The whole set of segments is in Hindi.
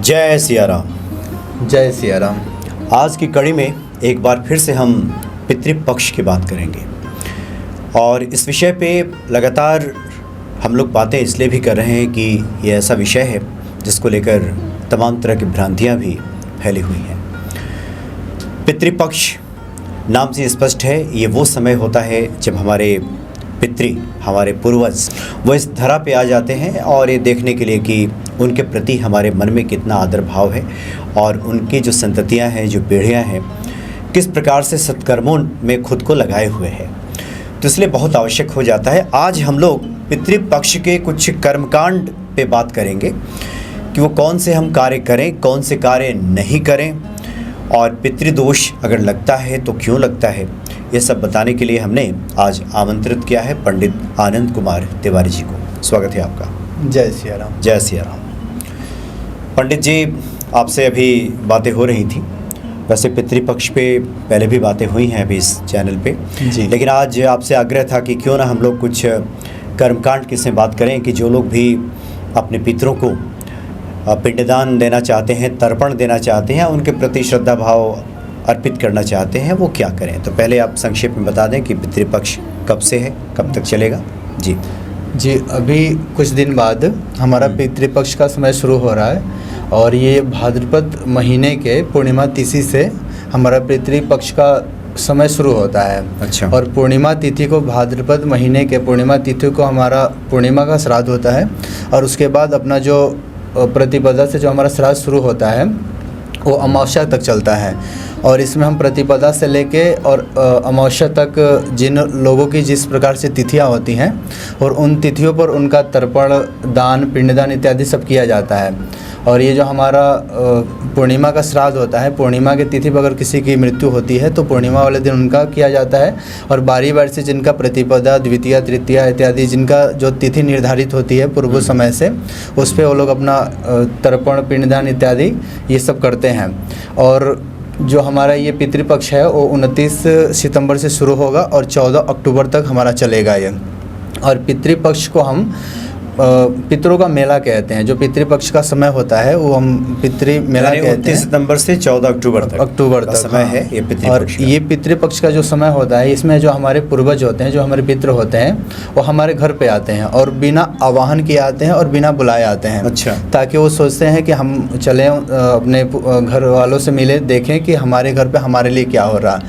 जय सिया राम। जय सिया राम। आज की कड़ी में एक बार फिर से हम पितृपक्ष की बात करेंगे और इस विषय पे लगातार हम लोग बातें इसलिए भी कर रहे हैं कि ये ऐसा विषय है जिसको लेकर तमाम तरह की भ्रांतियाँ भी फैली हुई हैं। पितृपक्ष नाम से स्पष्ट है, ये वो समय होता है जब हमारे पितृ, हमारे पूर्वज वो इस धरा पे आ जाते हैं और ये देखने के लिए कि उनके प्रति हमारे मन में कितना आदर भाव है और उनकी जो संततियां हैं, जो पीढ़ियां हैं, किस प्रकार से सत्कर्मों में खुद को लगाए हुए हैं। तो इसलिए बहुत आवश्यक हो जाता है। आज हम लोग पितृपक्ष के कुछ कर्मकांड पे बात करेंगे कि वो कौन से हम कार्य करें, कौन से कार्य नहीं करें और पितृदोष अगर लगता है तो क्यों लगता है, ये सब बताने के लिए हमने आज आमंत्रित किया है पंडित आनंद कुमार तिवारी जी को। स्वागत है आपका। जय सिया राम। जय सिया राम। पंडित जी, आपसे अभी बातें हो रही थी, वैसे पितृपक्ष पे पहले भी बातें हुई हैं अभी इस चैनल पे जी, लेकिन आज आपसे आग्रह था कि क्यों ना हम लोग कुछ कर्मकांड किससे बात करें कि जो लोग भी अपने पितरों को पिंडदान देना चाहते हैं, तर्पण देना चाहते हैं, उनके प्रति श्रद्धा भाव अर्पित करना चाहते हैं, वो क्या करें। तो पहले आप संक्षेप में बता दें कि पितृपक्ष कब से है, कब तक चलेगा। जी जी, अभी कुछ दिन बाद हमारा पितृपक्ष का समय शुरू हो रहा है और ये भाद्रपद महीने के पूर्णिमा तिथि से हमारा पितृपक्ष का समय शुरू होता है। अच्छा। और पूर्णिमा तिथि को, भाद्रपद महीने के पूर्णिमा तिथि को हमारा पूर्णिमा का श्राद्ध होता है और उसके बाद अपना जो प्रतिपदा से जो हमारा श्राद्ध शुरू होता है वो अमावस्या तक चलता है। और इसमें हम प्रतिपदा से लेके और अमावस्या तक जिन लोगों की जिस प्रकार से तिथियां होती हैं और उन तिथियों पर उनका तर्पण, दान, पिंडदान इत्यादि सब किया जाता है। और ये जो हमारा पूर्णिमा का श्राद्ध होता है, पूर्णिमा की तिथि पर अगर किसी की मृत्यु होती है तो पूर्णिमा वाले दिन उनका किया जाता है और बारी बारी से जिनका प्रतिपदा, द्वितीया, तृतीया इत्यादि जिनका जो तिथि निर्धारित होती है पूर्व समय से, उस पर वो लोग अपना तर्पण, पिंडदान इत्यादि ये सब करते हैं। और जो हमारा ये पितृपक्ष है वो 29 सितंबर से शुरू होगा और 14 अक्टूबर तक हमारा चलेगा ये। और पितृपक्ष को हम पितरों का मेला कहते हैं। जो पितृपक्ष का समय होता है वो हम पितृ मेला कहते हैं। 29 सितंबर से 14 अक्टूबर तक समय है ये पितृपक्ष। और ये पितृपक्ष का जो समय होता है, इसमें जो हमारे पूर्वज होते हैं, जो हमारे पितृ होते हैं, वो हमारे घर पे आते हैं और बिना आवाहन किए आते हैं और बिना बुलाए आते हैं। अच्छा। ताकि वो सोचते हैं कि हम चलें, अपने घर वालों से मिले, देखें कि हमारे घर पे हमारे लिए क्या हो रहा।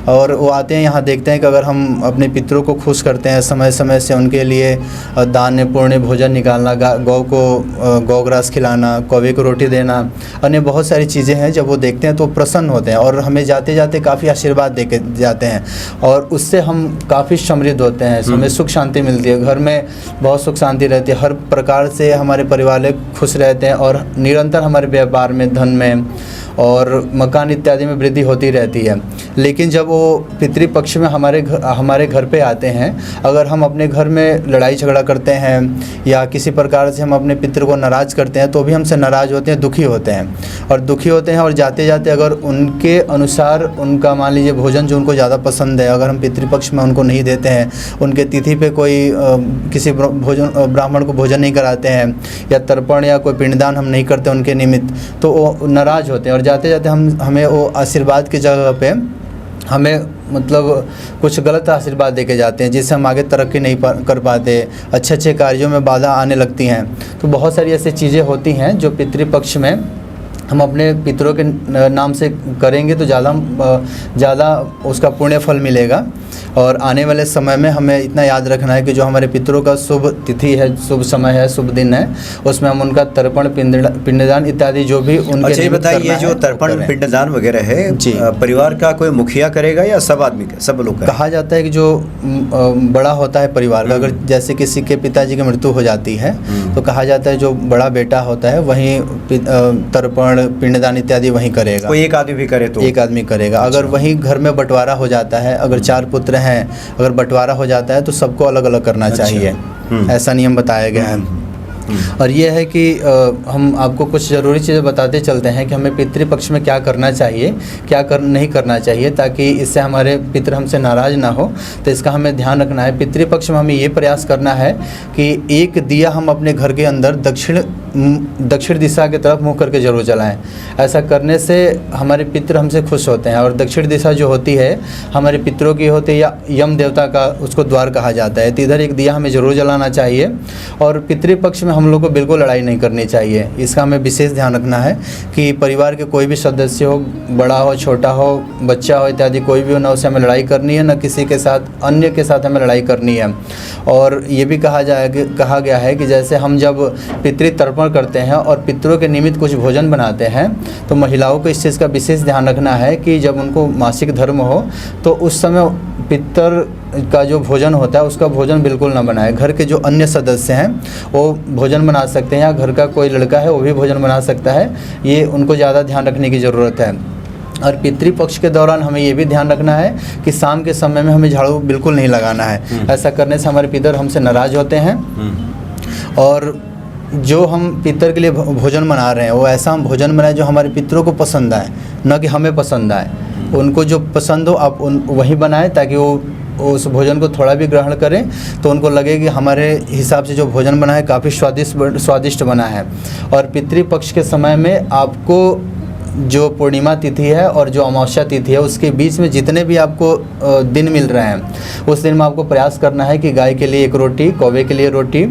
और वो आते हैं, यहाँ देखते हैं कि अगर हम अपने पितरों को खुश करते हैं, समय समय से उनके लिए दान पुण्य भोजन निकालना, गौ को गौग्रास खिलाना, कौवे को रोटी देना, अन्य बहुत सारी चीज़ें हैं, जब वो देखते हैं तो प्रसन्न होते हैं और हमें जाते जाते काफ़ी आशीर्वाद दे के जाते हैं और उससे हम काफ़ी समृद्ध होते हैं। हमें सुख शांति मिलती है, घर में बहुत सुख शांति रहती है, हर प्रकार से हमारे परिवार लोग खुश रहते हैं और निरंतर हमारे व्यापार में, धन में और मकान इत्यादि में वृद्धि होती रहती है। लेकिन जब वो पितृपक्ष में हमारे घर पे आते हैं, अगर हम अपने घर में लड़ाई झगड़ा करते हैं या किसी प्रकार से हम अपने पितृ को नाराज़ करते हैं तो भी हमसे नाराज़ होते हैं, दुखी होते हैं और जाते जाते अगर उनके अनुसार उनका मान लीजिए भोजन जो उनको ज़्यादा पसंद है, अगर हम पितृपक्ष में उनको नहीं देते हैं, उनके तिथि पे कोई किसी ब्राह्मण को भोजन नहीं कराते हैं या तर्पण या कोई पिंडदान हम नहीं करते उनके निमित्त, तो वो नाराज़ होते हैं और जाते जाते हमें वो आशीर्वाद की जगह पे हमें मतलब कुछ गलत आशीर्वाद देके जाते हैं, जिससे हम आगे तरक्की नहीं कर पाते, अच्छे कार्यों में बाधा आने लगती हैं। तो बहुत सारी ऐसी चीज़ें होती हैं जो पितृपक्ष में हम अपने पितरों के नाम से करेंगे तो ज़्यादा उसका पुण्य फल मिलेगा। और आने वाले समय में हमें इतना याद रखना है कि जो हमारे पितरों का शुभ तिथि है, शुभ समय है, शुभ दिन है, उसमें हम उनका तर्पण, पिंडदान इत्यादि जो भी उनके। अच्छा, ये बताइए, ये जो तर्पण पिंडदान वगैरह है जी, परिवार का कोई मुखिया करेगा या सब आदमी का, सब लोग? कहा जाता है कि जो बड़ा होता है परिवार का, अगर जैसे किसी के पिताजी की मृत्यु हो जाती है तो कहा जाता है जो बड़ा बेटा होता है वहीं तर्पण, पिंडदान इत्यादि वहीं करेगा। कोई एक आदमी भी करे तो एक आदमी करेगा। अगर वहीं घर में बंटवारा हो जाता है, अगर 4 पुत्र हैं, अगर बंटवारा हो जाता है तो सबको अलग अलग करना चाहिए, ऐसा नियम बताया गया है। और ये है कि हम आपको कुछ ज़रूरी चीज़ें बताते चलते हैं कि हमें पितृपक्ष में क्या करना चाहिए, नहीं करना चाहिए, ताकि इससे हमारे पितृ हमसे नाराज़ ना हो। तो इसका हमें ध्यान रखना है। पितृपक्ष में हमें ये प्रयास करना है कि एक दिया हम अपने घर के अंदर दक्षिण दक्षिण दिशा की तरफ मुँह करके ज़रूर जलाएं। ऐसा करने से हमारे पितृ हमसे खुश होते हैं। और दक्षिण दिशा जो होती है हमारे पितरों की होती है, या यम देवता का उसको द्वार कहा जाता है। तो इधर एक दिया हमें ज़रूर जलाना चाहिए। और पितृपक्ष में हम लोग को बिल्कुल लड़ाई नहीं करनी चाहिए। इसका हमें विशेष ध्यान रखना है कि परिवार के कोई भी सदस्य हो, बड़ा हो, छोटा हो, बच्चा हो इत्यादि, कोई भी हो, ना उसे हमें लड़ाई करनी है, ना किसी के साथ अन्य के साथ हमें लड़ाई करनी है। और ये भी कहा गया है कि जैसे हम जब पितृ तर्पण करते हैं और पितरों के निमित्त कुछ भोजन बनाते हैं, तो महिलाओं को इस चीज़ का विशेष ध्यान रखना है कि जब उनको मासिक धर्म हो तो उस समय पितर का जो भोजन होता है उसका भोजन बिल्कुल ना बनाए। घर के जो अन्य सदस्य हैं वो भोजन बना सकते हैं, या घर का कोई लड़का है वो भी भोजन बना सकता है। ये उनको ज़्यादा ध्यान रखने की ज़रूरत है। और पितृपक्ष के दौरान हमें ये भी ध्यान रखना है कि शाम के समय में हमें झाड़ू बिल्कुल नहीं लगाना है। ऐसा करने से हमारे पितर हमसे नाराज़ होते हैं। और जो हम पितर के लिए भोजन बना रहे हैं वो ऐसा हम भोजन बनाए जो हमारे पितरों को पसंद आए, न कि हमें पसंद आए। उनको जो पसंद हो आप वही बनाएं, ताकि वो उस भोजन को थोड़ा भी ग्रहण करें तो उनको लगे कि हमारे हिसाब से जो भोजन बना है काफ़ी स्वादिष्ट बना है। और पितृपक्ष के समय में आपको जो पूर्णिमा तिथि है और जो अमावस्या तिथि है उसके बीच में जितने भी आपको दिन मिल रहे हैं उस दिन में आपको प्रयास करना है कि गाय के लिए 1 रोटी, कौवे के लिए रोटी,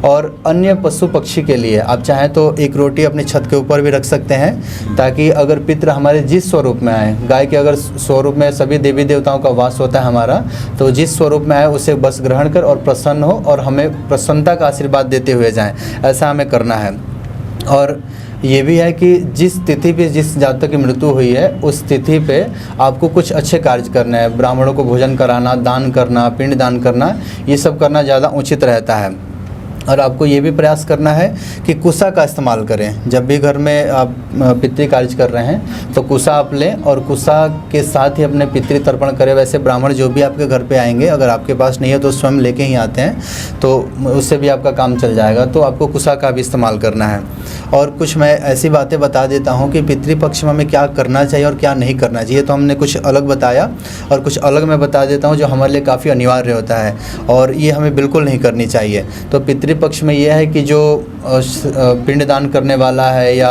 और अन्य पशु पक्षी के लिए आप चाहें तो 1 रोटी अपने छत के ऊपर भी रख सकते हैं, ताकि अगर पितृ हमारे जिस स्वरूप में आए, गाय के अगर स्वरूप में सभी देवी देवताओं का वास होता है हमारा, तो जिस स्वरूप में आए उसे बस ग्रहण कर और प्रसन्न हो और हमें प्रसन्नता का आशीर्वाद देते हुए जाएँ। ऐसा हमें करना है। और ये भी है कि जिस तिथि पे जिस जातक की मृत्यु हुई है उस तिथि पे आपको कुछ अच्छे कार्य करने हैं। ब्राह्मणों को भोजन कराना, दान करना, पिंड दान करना, ये सब करना ज़्यादा उचित रहता है। और आपको ये भी प्रयास करना है कि कुसा का इस्तेमाल करें। जब भी घर में आप पितृ कार्य कर रहे हैं तो कुसा आप लें और कुसा के साथ ही अपने पितृ तर्पण करें। वैसे ब्राह्मण जो भी आपके घर पे आएंगे, अगर आपके पास नहीं है तो स्वयं लेके ही आते हैं, तो उससे भी आपका काम चल जाएगा। तो आपको कुसा का भी इस्तेमाल करना है। और कुछ मैं ऐसी बातें बता देता हूँ कि पितृपक्ष में हमें क्या करना चाहिए और क्या नहीं करना चाहिए। तो हमने कुछ अलग बताया और कुछ अलग मैं बता देता हूँ जो हमारे लिए काफ़ी अनिवार्य होता है और ये हमें बिल्कुल नहीं करनी चाहिए। तो पितृपक्ष में यह है कि जो पिंडदान करने वाला है या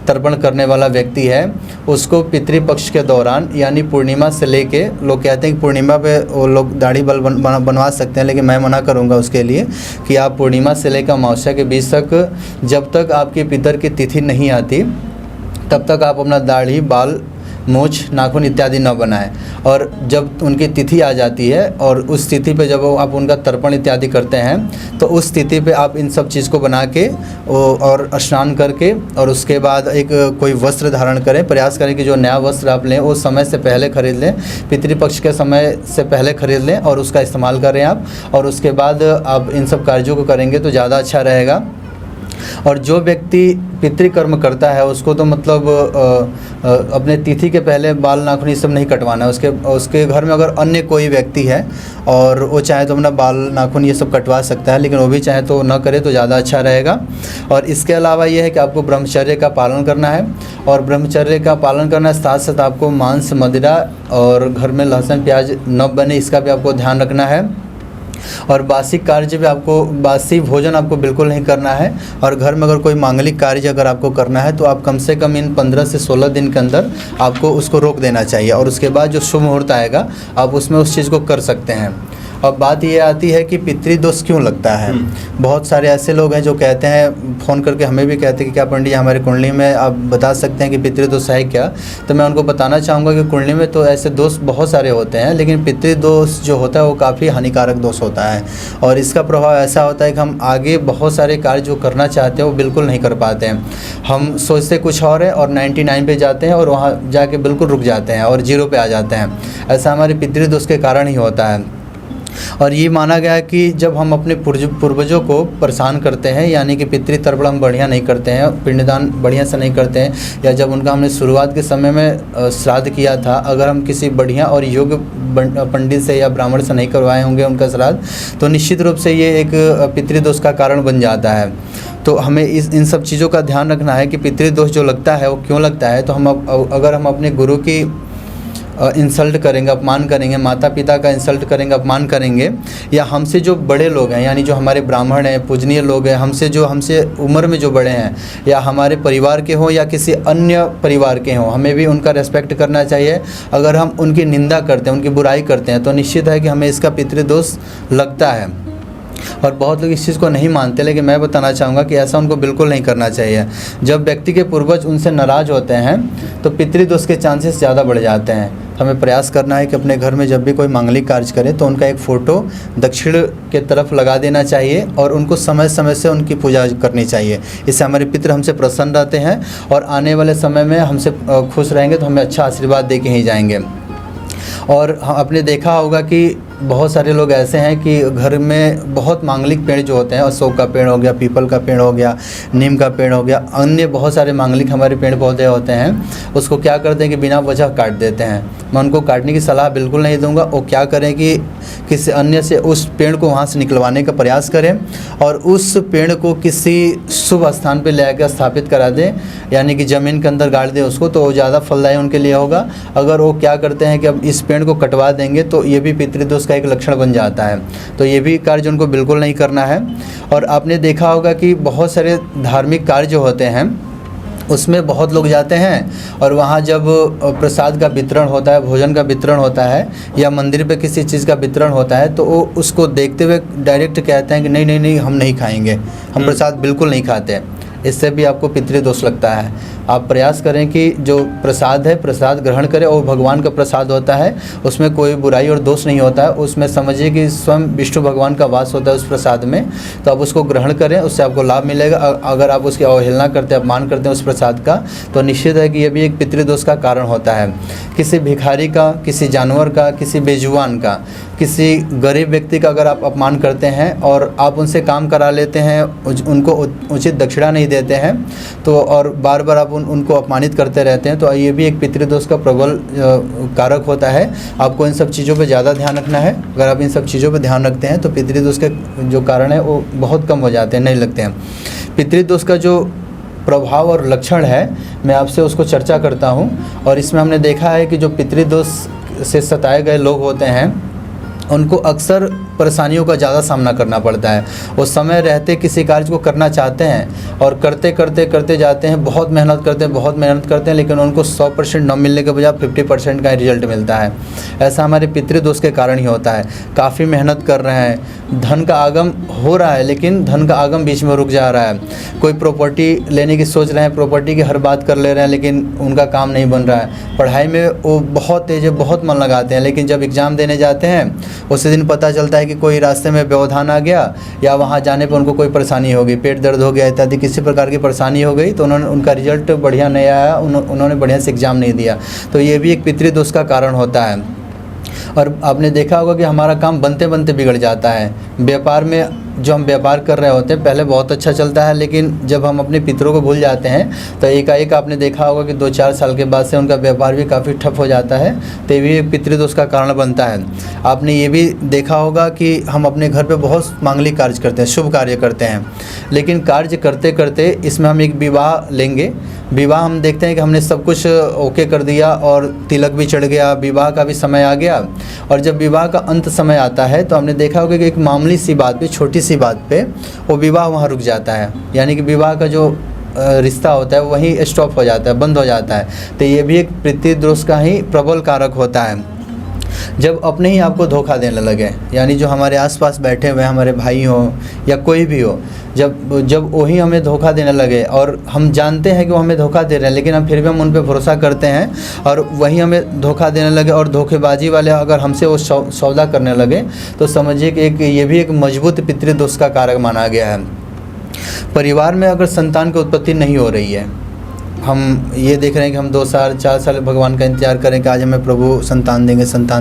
तर्पण करने वाला व्यक्ति है उसको पितृपक्ष के दौरान, यानी पूर्णिमा से लेके, लोग कहते हैं कि पूर्णिमा पे वो लोग दाढ़ी बनवा सकते हैं, लेकिन मैं मना करूंगा उसके लिए कि आप पूर्णिमा से लेकर अमावस्या के बीच तक, जब तक आपके पितर की तिथि नहीं आती तब तक आप अपना दाढ़ी, बाल, मूछ, नाखून इत्यादि न बनाएं। और जब उनकी तिथि आ जाती है और उस तिथि पे जब आप उनका तर्पण इत्यादि करते हैं तो उस तिथि पे आप इन सब चीज़ को बना के और स्नान करके और उसके बाद एक कोई वस्त्र धारण करें। प्रयास करें कि जो नया वस्त्र आप लें वो समय से पहले खरीद लें, पितृपक्ष के समय से पहले खरीद लें और उसका इस्तेमाल करें आप। और उसके बाद आप इन सब कार्यों को करेंगे तो ज़्यादा अच्छा रहेगा। और जो व्यक्ति पितृकर्म करता है उसको तो मतलब अपने तिथि के पहले बाल, नाखून ये सब नहीं कटवाना है। उसके घर में अगर अन्य कोई व्यक्ति है और वो चाहे तो अपना बाल, नाखून ये सब कटवा सकता है, लेकिन वो भी चाहे तो न करे तो ज़्यादा अच्छा रहेगा। और इसके अलावा ये है कि आपको ब्रह्मचर्य का पालन करना है। और ब्रह्मचर्य का पालन करने के साथ साथ आपको मांस, मदिरा और घर में लहसुन प्याज न बने इसका भी आपको ध्यान रखना है। और बासी कार्य भी आपको, बासी भोजन आपको बिल्कुल नहीं करना है। और घर में अगर कोई मांगलिक कार्य अगर आपको करना है तो आप कम से कम इन 15 से 16 दिन के अंदर आपको उसको रोक देना चाहिए। और उसके बाद जो शुभ मुहूर्त आएगा आप उसमें उस चीज़ को कर सकते हैं। अब बात ये आती है कि पितृदोष क्यों लगता है। बहुत सारे ऐसे लोग हैं जो कहते हैं, फ़ोन करके हमें भी कहते हैं कि क्या पंडित जी हमारी कुंडली में आप बता सकते हैं कि पितृदोष है क्या। तो मैं उनको बताना चाहूँगा कि कुंडली में तो ऐसे दोष बहुत सारे होते हैं, लेकिन पितृदोष जो होता है वो काफ़ी हानिकारक दोष होता है। और इसका प्रभाव ऐसा होता है कि हम आगे बहुत सारे कार्य जो करना चाहते हैं वो बिल्कुल नहीं कर पाते हैं। हम सोचते कुछ और है और 99 पे जाते हैं और वहाँ जाके बिल्कुल रुक जाते हैं और 0 पे आ जाते हैं। ऐसा हमारे पितृदोष के कारण ही होता है। और ये माना गया है कि जब हम अपने पूर्वजों को परेशान करते हैं, यानी कि पितृ तर्पण हम बढ़िया नहीं करते हैं, पिंडदान बढ़िया से नहीं करते हैं, या जब उनका हमने शुरुआत के समय में श्राद्ध किया था, अगर हम किसी बढ़िया और योग्य पंडित से या ब्राह्मण से नहीं करवाए होंगे उनका श्राद्ध, तो निश्चित रूप से ये एक पितृदोष का कारण बन जाता है। तो हमें इन सब चीज़ों का ध्यान रखना है कि पितृदोष जो लगता है वो क्यों लगता है। तो अगर हम अपने गुरु की इंसल्ट करेंगे, अपमान करेंगे, माता पिता का इंसल्ट करेंगे, अपमान करेंगे, या हमसे जो बड़े लोग हैं यानी जो हमारे ब्राह्मण हैं, पूजनीय लोग हैं, हमसे उम्र में जो बड़े हैं, या हमारे परिवार के हों या किसी अन्य परिवार के हों, हमें भी उनका रेस्पेक्ट करना चाहिए। अगर हम उनकी निंदा करते हैं, उनकी बुराई करते हैं, तो निश्चित है कि हमें इसका पितृदोष लगता है। और बहुत लोग इस चीज़ को नहीं मानते, लेकिन मैं बताना चाहूँगा कि ऐसा उनको बिल्कुल नहीं करना चाहिए। जब व्यक्ति के पूर्वज उनसे नाराज़ होते हैं तो पितृदोष के चांसेस ज़्यादा बढ़ जाते हैं। हमें प्रयास करना है कि अपने घर में जब भी कोई मांगलिक कार्य करें तो उनका एक फ़ोटो दक्षिण के तरफ लगा देना चाहिए और उनको समय समय से उनकी पूजा करनी चाहिए। इससे हमारे पितृ हमसे प्रसन्न रहते हैं और आने वाले समय में हमसे खुश रहेंगे, तो हमें अच्छा आशीर्वाद दे के ही जाएंगे। और आपने देखा होगा कि बहुत सारे लोग ऐसे हैं कि घर में बहुत मांगलिक पेड़ जो होते हैं, अशोक का पेड़ हो गया, पीपल का पेड़ हो गया, नीम का पेड़ हो गया, अन्य बहुत सारे मांगलिक हमारे पेड़ पौधे होते हैं, उसको क्या करते हैं कि बिना वजह काट देते हैं। मैं उनको काटने की सलाह बिल्कुल नहीं दूंगा। वो क्या करें कि किसी अन्य से उस पेड़ को वहाँ से निकलवाने का प्रयास करें और उस पेड़ को किसी शुभ स्थान पर ले आकर स्थापित करा दें, यानी कि ज़मीन के अंदर गाड़ दें उसको, तो वो ज़्यादा फलदायी उनके लिए होगा। अगर वो क्या करते हैं कि अब इस पेड़ को कटवा देंगे तो ये भी पितृदोष का एक लक्षण बन जाता है। तो ये भी कार्य उनको बिल्कुल नहीं करना है। और आपने देखा होगा कि बहुत सारे धार्मिक कार्य जो होते हैं उसमें बहुत लोग जाते हैं और वहाँ जब प्रसाद का वितरण होता है, भोजन का वितरण होता है या मंदिर पे किसी चीज़ का वितरण होता है, तो वो उसको देखते हुए डायरेक्ट कहते हैं कि नहीं नहीं नहीं, हम नहीं खाएंगे, हम प्रसाद बिल्कुल नहीं खाते। इससे भी आपको पितृदोष लगता है। आप प्रयास करें कि जो प्रसाद है, प्रसाद ग्रहण करें, और भगवान का प्रसाद होता है, उसमें कोई बुराई और दोष नहीं होता है। उसमें समझिए कि स्वयं विष्णु भगवान का वास होता है उस प्रसाद में, तो आप उसको ग्रहण करें, उससे आपको लाभ मिलेगा। अगर आप उसकी अवहेलना करते हैं, अपमान करते हैं उस प्रसाद का, तो निश्चित है कि ये भी एक पितृदोष का कारण होता है। किसी भिखारी का, किसी जानवर का, किसी बेजुबान का, किसी गरीब व्यक्ति का अगर आप अपमान करते हैं और आप उनसे काम करा लेते हैं, उनको उचित दक्षिणा नहीं देते हैं, तो और बार बार आप उनको अपमानित करते रहते हैं, तो ये भी एक पितृदोष का प्रबल कारक होता है। आपको इन सब चीज़ों पे ज़्यादा ध्यान रखना है। अगर आप इन सब चीज़ों पे ध्यान रखते हैं तो पितृदोष के जो कारण है वो बहुत कम हो जाते हैं, नहीं लगते हैं। पितृदोष का जो प्रभाव और लक्षण है, मैं आपसे उसको चर्चा करता हूँ। और इसमें हमने देखा है कि जो पितृदोष से सताए गए लोग होते हैं उनको अक्सर परेशानियों का ज़्यादा सामना करना पड़ता है। वो समय रहते किसी कार्य को करना चाहते हैं और करते करते करते जाते हैं, बहुत मेहनत करते हैं, लेकिन उनको 100% न मिलने के बजाय 50% का रिजल्ट मिलता है। ऐसा हमारे पितृदोष के कारण ही होता है। काफ़ी मेहनत कर रहे हैं, धन का आगम हो रहा है, लेकिन धन का आगम बीच में रुक जा रहा है। कोई प्रॉपर्टी लेने की सोच रहे हैं, प्रॉपर्टी की हर बात कर ले रहे हैं, लेकिन उनका काम नहीं बन रहा है। पढ़ाई में वो बहुत तेज है, बहुत मन लगाते हैं, लेकिन जब एग्ज़ाम देने जाते हैं उसी दिन पता चलता है कि कोई रास्ते में व्यवधान आ गया या वहाँ जाने पर उनको कोई परेशानी हो गई, पेट दर्द हो गया इत्यादि किसी प्रकार की परेशानी हो गई, तो उनका रिजल्ट बढ़िया नहीं आया, उन्होंने बढ़िया से एग्ज़ाम नहीं दिया। तो ये भी एक पितृदोष का कारण होता है। और आपने देखा होगा कि हमारा काम बनते बनते बिगड़ जाता है। व्यापार में जो हम व्यापार कर रहे होते हैं पहले बहुत अच्छा चलता है, लेकिन जब हम अपने पितरों को भूल जाते हैं तो एकाएक आपने देखा होगा कि 2-4 साल के बाद से उनका व्यापार भी काफ़ी ठप हो जाता है। तो ये भी पितृदोष का कारण बनता है। आपने ये भी देखा होगा कि हम अपने घर पे बहुत मांगलिक कार्य करते हैं, शुभ कार्य करते हैं, लेकिन कार्य करते करते इसमें हम एक विवाह लेंगे। विवाह हम देखते हैं कि हमने सब कुछ ओके कर दिया और तिलक भी चढ़ गया, विवाह का भी समय आ गया, और जब विवाह का अंत समय आता है तो हमने देखा होगा कि एक मामूली सी बात पे, छोटी सी बात पे वो विवाह वहाँ रुक जाता है, यानी कि विवाह का जो रिश्ता होता है वहीं स्टॉप हो जाता है, बंद हो जाता है। तो ये भी एक पितृदोष का ही प्रबल कारक होता है। जब अपने ही आपको धोखा देने लगे, यानी जो हमारे आसपास बैठे हुए हमारे भाई हों या कोई भी हो, जब वही हमें धोखा देने लगे और हम जानते हैं कि वो हमें धोखा दे रहे हैं, लेकिन हम फिर भी हम उन पर भरोसा करते हैं और वही हमें धोखा देने लगे और धोखेबाजी वाले अगर हमसे वो सौदा करने लगे, तो समझिए कि ये भी एक मजबूत पितृदोष का कारक माना गया है। परिवार में अगर संतान की उत्पत्ति नहीं हो रही है, हम ये देख रहे हैं कि हम 2 साल 4 साल भगवान का इंतजार करें कि आज हमें प्रभु संतान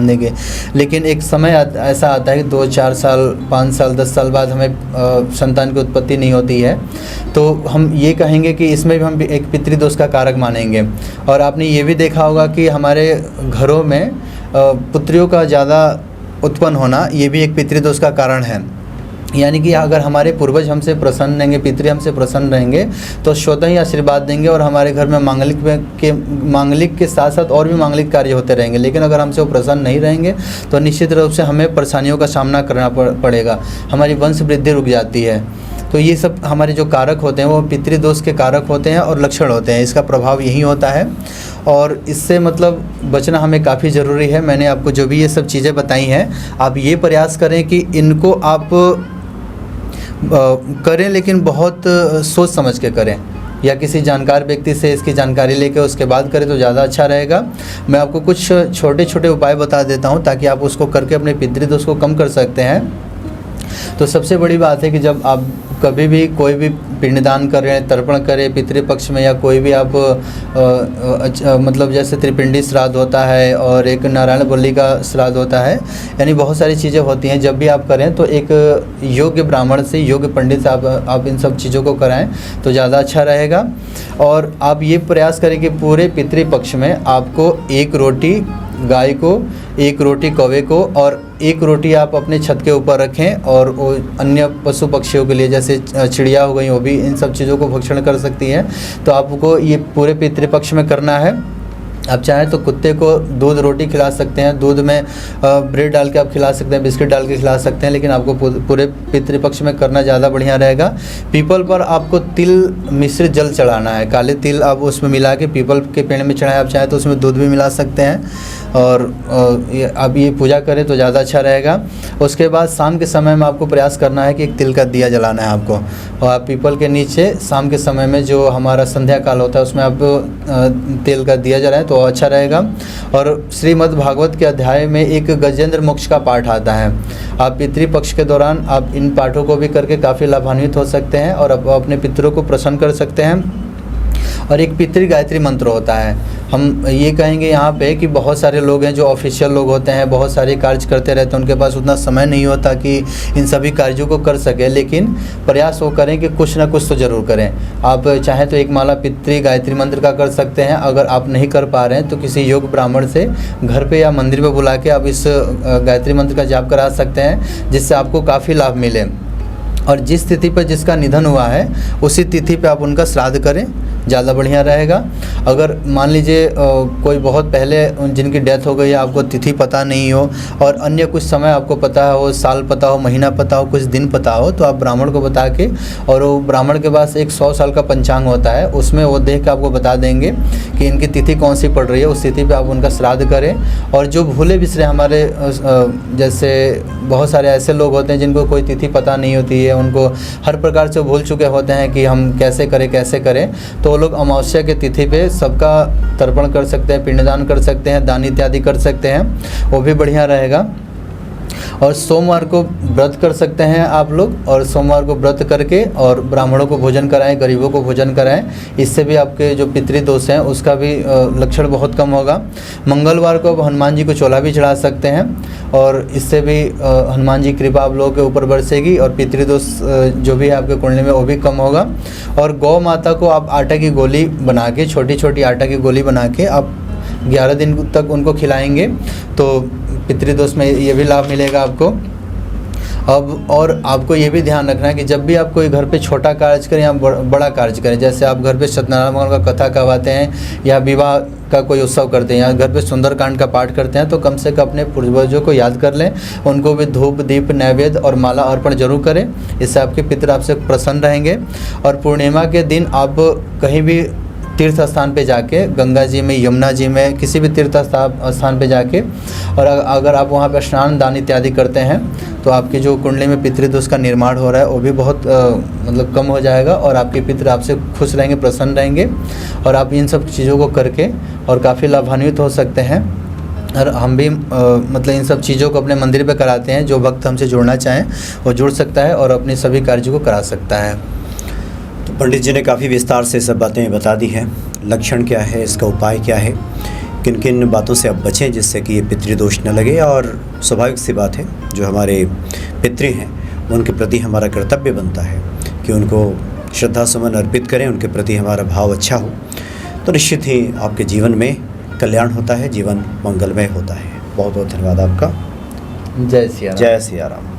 देंगे, लेकिन एक समय ऐसा आता है कि 2-4 साल 5 साल 10 साल बाद हमें संतान की उत्पत्ति नहीं होती है, तो हम ये कहेंगे कि इसमें भी हम एक पितृदोष का कारक मानेंगे। और आपने ये भी देखा होगा कि हमारे घरों में पुत्रियों का ज़्यादा उत्पन्न होना, ये भी एक पितृदोष का कारण है। यानी कि अगर हमारे पूर्वज हमसे प्रसन्न रहेंगे, पितृ हमसे प्रसन्न रहेंगे, तो स्वतः ही आशीर्वाद देंगे और हमारे घर में मांगलिक के साथ साथ और भी मांगलिक कार्य होते रहेंगे। लेकिन अगर हमसे वो प्रसन्न नहीं रहेंगे तो निश्चित रूप से हमें परेशानियों का सामना करना पड़ेगा, हमारी वंश वृद्धि रुक जाती है। तो ये सब हमारे जो कारक होते हैं वो पितृदोष के कारक होते हैं और लक्षण होते हैं, इसका प्रभाव यही होता है और इससे मतलब बचना हमें काफ़ी ज़रूरी है। मैंने आपको जो भी ये सब चीज़ें बताई हैं, आप ये प्रयास करें कि इनको आप करें, लेकिन बहुत सोच समझ के करें या किसी जानकार व्यक्ति से इसकी जानकारी लेकर उसके बाद करें तो ज़्यादा अच्छा रहेगा। मैं आपको कुछ छोटे छोटे उपाय बता देता हूँ ताकि आप उसको करके अपने पितृदोष को कम कर सकते हैं। तो सबसे बड़ी बात है कि जब आप कभी भी कोई भी पिंडदान कर रहे हैं, तर्पण करें पितृपक्ष में, या कोई भी आप मतलब जैसे त्रिपिंडी श्राद्ध होता है और एक नारायण बलि का श्राद्ध होता है, यानी बहुत सारी चीज़ें होती हैं। जब भी आप करें तो एक योग्य ब्राह्मण से, योग्य पंडित से आप इन सब चीज़ों को कराएं तो ज़्यादा अच्छा रहेगा। और आप ये प्रयास करें कि पूरे पितृपक्ष में आपको एक रोटी गाय को, एक रोटी कौवे को और एक रोटी आप अपने छत के ऊपर रखें। और वो अन्य पशु पक्षियों के लिए जैसे चिड़िया हो गई, वो भी इन सब चीज़ों को भक्षण कर सकती हैं। तो आपको ये पूरे पितृपक्ष में करना है। आप चाहें तो कुत्ते को दूध रोटी खिला सकते हैं, दूध में ब्रेड डाल के आप खिला सकते हैं, बिस्किट डाल के खिला सकते हैं, लेकिन आपको पूरे पितृपक्ष में करना ज़्यादा बढ़िया रहेगा। पीपल पर आपको तिल मिश्रित जल चढ़ाना है, काले तिल आप उसमें मिला के पीपल के पेड़ में चढ़ाएं। आप चाहें तो उसमें दूध भी मिला सकते हैं और आप ये पूजा करें तो ज़्यादा अच्छा रहेगा। उसके बाद शाम के समय में आपको प्रयास करना है कि एक तिल का दिया जलाना है आपको, और आप पीपल के नीचे शाम के समय में जो हमारा संध्या काल होता है उसमें आप तिल का दिया जलाएं तो अच्छा रहेगा। और श्रीमद् भागवत के अध्याय में एक गजेंद्र मोक्ष का पाठ आता है। आप पितृपक्ष के दौरान आप इन पाठों को भी करके काफ़ी लाभान्वित हो सकते हैं और अपने पितरों को प्रसन्न कर सकते हैं। और एक पितृ गायत्री मंत्र होता है। हम ये कहेंगे यहाँ पे कि बहुत सारे लोग हैं जो ऑफिशियल लोग होते हैं, बहुत सारे कार्य करते रहते हैं, उनके पास उतना समय नहीं होता कि इन सभी कार्यों को कर सके, लेकिन प्रयास वो करें कि कुछ ना कुछ तो ज़रूर करें। आप चाहें तो एक माला पितृ गायत्री मंत्र का कर सकते हैं। अगर आप नहीं कर पा रहे हैं तो किसी योग्य ब्राह्मण से घर पे या मंदिर पे बुला के आप इस गायत्री मंत्र का जाप करा सकते हैं, जिससे आपको काफ़ी लाभ मिले। और जिस तिथि पर जिसका निधन हुआ है उसी तिथि पे आप उनका श्राद्ध करें, ज़्यादा बढ़िया रहेगा। अगर मान लीजिए कोई बहुत पहले जिनकी डेथ हो गई है, आपको तिथि पता नहीं हो और अन्य कुछ समय आपको पता हो, साल पता हो, महीना पता हो, कुछ दिन पता हो, तो आप ब्राह्मण को बता के, और वो ब्राह्मण के पास एक 100 साल का पंचांग होता है, उसमें वो देख के आपको बता देंगे कि इनकी तिथि कौन सी पड़ रही है, उस तिथि पर आप उनका श्राद्ध करें। और जो भूले बिसरे हमारे जैसे बहुत सारे ऐसे लोग होते हैं जिनको कोई तिथि पता नहीं होती है, उनको हर प्रकार से भूल चुके होते हैं कि हम कैसे करें, तो वो लोग अमावस्या के तिथि पे सबका तर्पण कर सकते हैं, पिंडदान कर सकते हैं, दान इत्यादि कर सकते हैं, वो भी बढ़िया रहेगा। और सोमवार को व्रत कर सकते हैं आप लोग, और सोमवार को व्रत करके और ब्राह्मणों को भोजन कराएं, गरीबों को भोजन कराएं। इससे भी आपके जो पितृदोष हैं उसका भी लक्षण बहुत कम होगा। मंगलवार को आप हनुमान जी को चोला भी चढ़ा सकते हैं और इससे भी हनुमान जी कृपा आप लोगों के ऊपर बरसेगी और पितृदोष जो भी है आपके कुंडली में वो भी कम होगा। और गौ माता को आप आटा की गोली बना के, छोटी छोटी आटा की गोली बना के आप 11 दिन तक उनको खिलाएंगे तो पितृदोष में ये भी लाभ मिलेगा आपको। अब और आपको ये भी ध्यान रखना है कि जब भी आप कोई घर पे छोटा कार्य करें या बड़ा कार्य करें, जैसे आप घर पे सत्यनारायण भगवान का कथा करवाते हैं या विवाह का कोई उत्सव करते हैं या घर पे सुंदरकांड का पाठ करते हैं, तो कम से कम अपने पूर्वजों को याद कर लें, उनको भी धूप दीप नैवेद्य और माला अर्पण जरूर करें। इससे आपके पितर आपसे प्रसन्न रहेंगे। और पूर्णिमा के दिन आप कहीं भी तीर्थ स्थान पे जाके, गंगा जी में, यमुना जी में, किसी भी तीर्थ स्थान पे जाके, और अगर आप वहाँ पे स्नान दान इत्यादि करते हैं तो आपकी जो कुंडली में पितृदोष का निर्माण हो रहा है वो भी बहुत मतलब कम हो जाएगा और आपके पितृ आपसे खुश रहेंगे, प्रसन्न रहेंगे। और आप इन सब चीज़ों को करके और काफ़ी लाभान्वित हो सकते हैं। और हम भी मतलब इन सब चीज़ों को अपने मंदिर पे कराते हैं। जो भक्त हमसे जुड़ना चाहें वो जुड़ सकता है और अपनी सभी कार्यों को करा सकता है। तो पंडित जी ने काफ़ी विस्तार से सब बातें बता दी हैं। लक्षण क्या है, इसका उपाय क्या है, किन किन बातों से अब बचें जिससे कि ये पितृदोष न लगे। और स्वाभाविक सी बात है, जो हमारे पितृ हैं उनके प्रति हमारा कर्तव्य बनता है कि उनको श्रद्धा सुमन अर्पित करें, उनके प्रति हमारा भाव अच्छा हो तो निश्चित ही आपके जीवन में कल्याण होता है, जीवन मंगलमय होता है। बहुत बहुत धन्यवाद आपका। जय सिया राम। जय सिया राम।